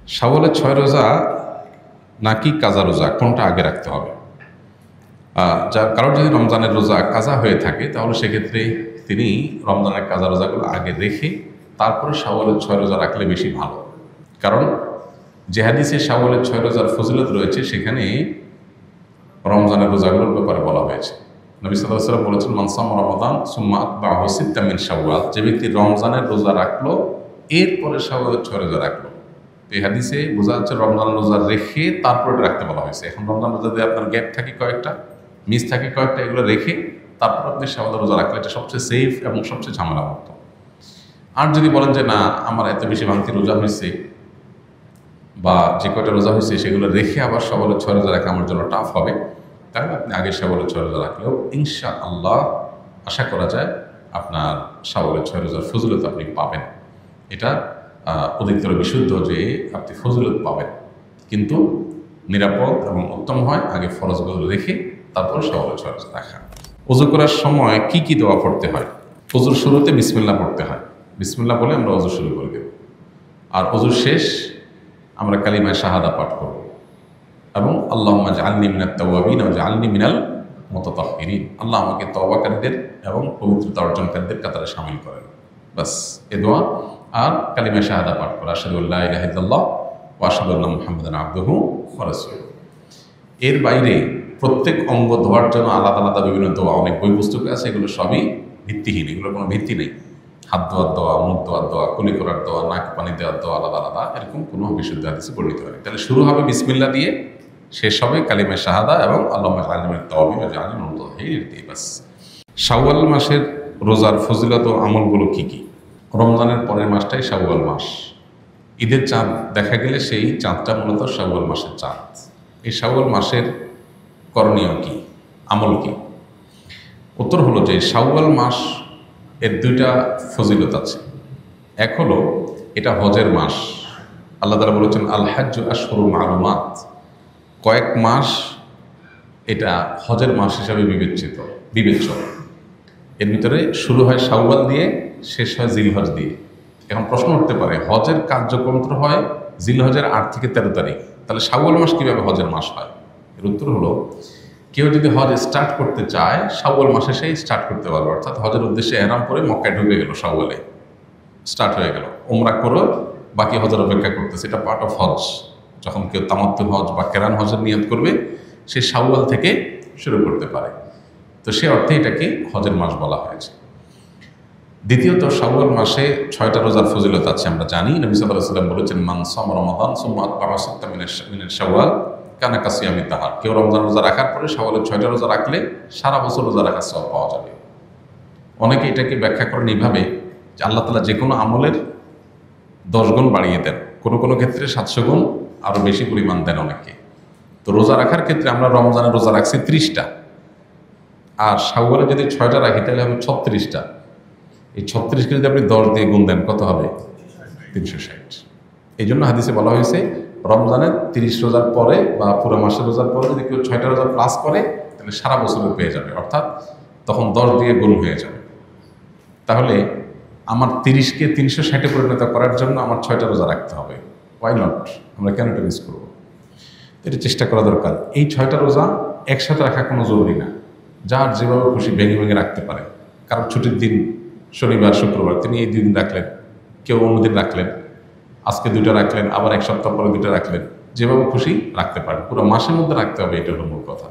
শাওয়ালের 6 রোজা নাকি কাজা রোজা কোনটা আগে রাখতে হবে? কারোর যদি রমজানের রোজা কাজা হয়ে থাকে তাহলে সেক্ষেত্রে তিনি রমজানের কাজা রোজাগুলো আগে রেখে তারপরে শাওয়ালের 6 রোজা রাখলে বেশি ভালো। কারণ যে হাদিসে শাওয়ালের 6 রোজার ফজিলত রয়েছে সেখানে রমজানের রোজাগুলোর ব্যাপারে বলা হয়েছে। নবী সাল্লাল্লাহু আলাইহি ওয়াসাল্লাম বলেছেন, মান সামা রমাদান সুম্মা আতবাহু সিত্তাম মিন শাওয়াল, যে ব্যক্তি রমজানের রোজা রাখলো এরপরে শাওয়ালের 6 রোজা রাখলো। এই হাদিসে বোঝা যাচ্ছে রমজান রোজা রেখে তারপরে রাখতে বলা হয়েছে। এখন রমজান রোজা দিয়ে আপনার গ্যাপ থাকে কয়েকটা, মিস থাকে কয়েকটা, এগুলো রেখে তারপর আপনি শাওয়ালের রোজা রাখলে এটা সবচেয়ে সেফ এবং সবচেয়ে ঝামেলামুক্ত। আর যদি বলেন যে না আমার এত বেশি ভাঙতি রোজা হয়েছে বা যে কয়টা রোজা হয়েছে সেগুলো রেখে আবার শাওয়ালের 6 রোজা রাখা আমার জন্য টাফ হবে, তাহলে আপনি আগে শাওয়ালের 6 রোজা রাখলেও ইনশাআল্লাহ আশা করা যায় আপনার শাওয়ালের 6 রোজার ফজিলত আপনি পাবেন। এটা অধিকতর বিশুদ্ধ যে আপনি ফজিলত পাবেন, কিন্তু নিরাপদ এবং উত্তম হয় আগে ফরজগুলো রেখে তারপর শাওয়ালের 6 রোজা রাখা। ওযু করার সময় কি কি দোয়া পড়তে হয়? ওযুর শুরুতে বিসমিল্লাহ পড়তে হয়। বিসমিল্লাহ বলে আমরা ওযু শুরু করে দেব, আর ওযুর শেষ আমরা কালিমায়ে শাহাদা পাঠ করব এবং আল্লাহুম্মা জাআলনি মিনাত তাওয়াবিন ওয়া জাআলনি মিনাল মুতাতাহহিরিন, আল্লাহ আমাকে তওবাকারীদের এবং পবিত্রতা অর্জনকারীদের কাতারে শামিল করেন। বাস এ দোয়া আর কালিমায়ে শাহাদা পাঠ করা, আশহাদু আল্লা ইলাহা ইল্লাল্লাহ ওয়া আশহাদু আন্না মুহাম্মাদান আবদুহু ওয়া রাসূলুহু। এর বাইরে প্রত্যেক অঙ্গ ধোয়ার জন্য আলাদা আলাদা বিভিন্ন দোয়া, অনেক বই পুস্তক আছে, এগুলো সবই ভিত্তিহীন, এগুলোর কোনো ভিত্তি নেই। হাত ধোয়ার দোয়া, মুখ ধোয়ার দোয়া, কুলি করার দোয়া, নাক পানি দেওয়ার দোয়া আলাদা আলাদা, এরকম কোনো বিশুদ্ধ হাদিসে বর্ণিত হয়। তাহলে শুরু হবে বিসমিল্লাহ দিয়ে, শেষ হবে কালিমায়ে শাহাদা এবং আল্লাহুম্মা জাআলনি মিনাত তাওয়াবিন ওয়া জাআলনি মিনাল মুতাতাহহিরিন দিয়ে। বাস। শাওয়াল মাসের রোজার ফজিলত ও আমলগুলো কি কি? রমজানের পরের মাসটাই শাওয়াল মাস। ঈদের চাঁদ দেখা গেলে সেই চাঁদটা মূলত শাওয়াল মাসের চাঁদ। এই শাওয়াল মাসের করণীয় কি, আমল কি? উত্তর হলো যে শাওয়াল মাস এর দুইটা ফজিলত আছে। এক হলো এটা হজের মাস। আল্লাহ তাআলা বলেছেন আল হাজ্জু আশহুরুম মালুমাত, কয়েক মাস এটা হজের মাস হিসাবে বিবেচ্য। এর ভিতরে শুরু হয় শাওয়াল দিয়ে, শেষ হয় জিলহজ দিয়ে। এখন প্রশ্ন উঠতে পারে হজের কার্যক্রম তো হয় জিলহজের 8 থেকে 13 তারিখ, তাহলে শাওয়াল মাস কীভাবে হজের মাস হয়? এর উত্তর হলো কেউ যদি হজ স্টার্ট করতে চায় শাওয়াল মাসে সেই স্টার্ট করতে পারবে, অর্থাৎ হজের উদ্দেশ্যে এহরাম করে মক্কায় ঢুকে গেল, শাওয়ালে স্টার্ট হয়ে গেল, ওমরা করো, বাকি হজের অপেক্ষা করতেছে। এটা পার্ট অফ হজ। যখন কেউ তামাত্তু হজ বা কেরান হজের নিয়ত করবে সে শাওয়াল থেকে শুরু করতে পারে। তো সে অর্থে এটাকে হজের মাস বলা হয়েছে। দ্বিতীয়ত শাওয়াল মাসে 6টা রোজার ফজিলত আছে আমরা জানি। নবী সাল্লাল্লাহু আলাইহি ওয়াসাল্লাম বলেছেন মান সামা রমাদান সুম্মা আতবাহু সিত্তাম মিন শাওয়াল কানা কাসিয়ামিদ দাহর, কেউ রমজান রোজা রাখার পরে শাওয়ালের 6টা রোজা রাখলে সারা বছর রোজা রাখার সওয়াব পাওয়া যাবে। অনেকে এটাকে ব্যাখ্যা করেন এইভাবে যে আল্লাহ তাআলা যে কোনো আমলের 10 গুণ বাড়িয়ে দেন, কোনো কোনো ক্ষেত্রে 700 গুণ আরও বেশি পরিমাণ দেন অনেকে। তো রোজা রাখার ক্ষেত্রে আমরা রমজানের রোজা রাখছি 30টা, আর শাওয়ালে যদি 6টা রাখি তাহলে হবে 36টা। এই 36কে যদি আপনি 10 দিয়ে গুণ দেন কত হবে? 360। এই জন্য হাদিসে বলা হয়েছে রমজানের 30 রোজার পরে বা পুরো মাসের রোজার পরে যদি কেউ 6টা রোজা প্লাস করে তাহলে সারা বছরের পেয়ে যাবে, অর্থাৎ তখন 10 দিয়ে গুণ হয়ে যাবে। তাহলে আমার 30কে 360-এ পরিণত করার জন্য আমার 6টা রোজা রাখতে হবে। Why not? আমরা কেন এটা মিস করবো? এটা চেষ্টা করা দরকার। এই 6টা রোজা একসাথে রাখা কোনো জরুরি না, যার যেভাবে খুশি ভেঙে ভেঙে রাখতে পারে। কারণ ছুটির দিন শনিবার শুক্রবার, তিনি এই 2 দিন রাখলেন, কেউ অন্যদিন রাখলেন, আজকে 2টা রাখলেন, আবার 1 সপ্তাহ পরে 2টা রাখলেন, যেভাবে খুশি রাখতে পারেন। পুরো মাসের মধ্যে রাখতে হবে, এটা হলো মূল কথা।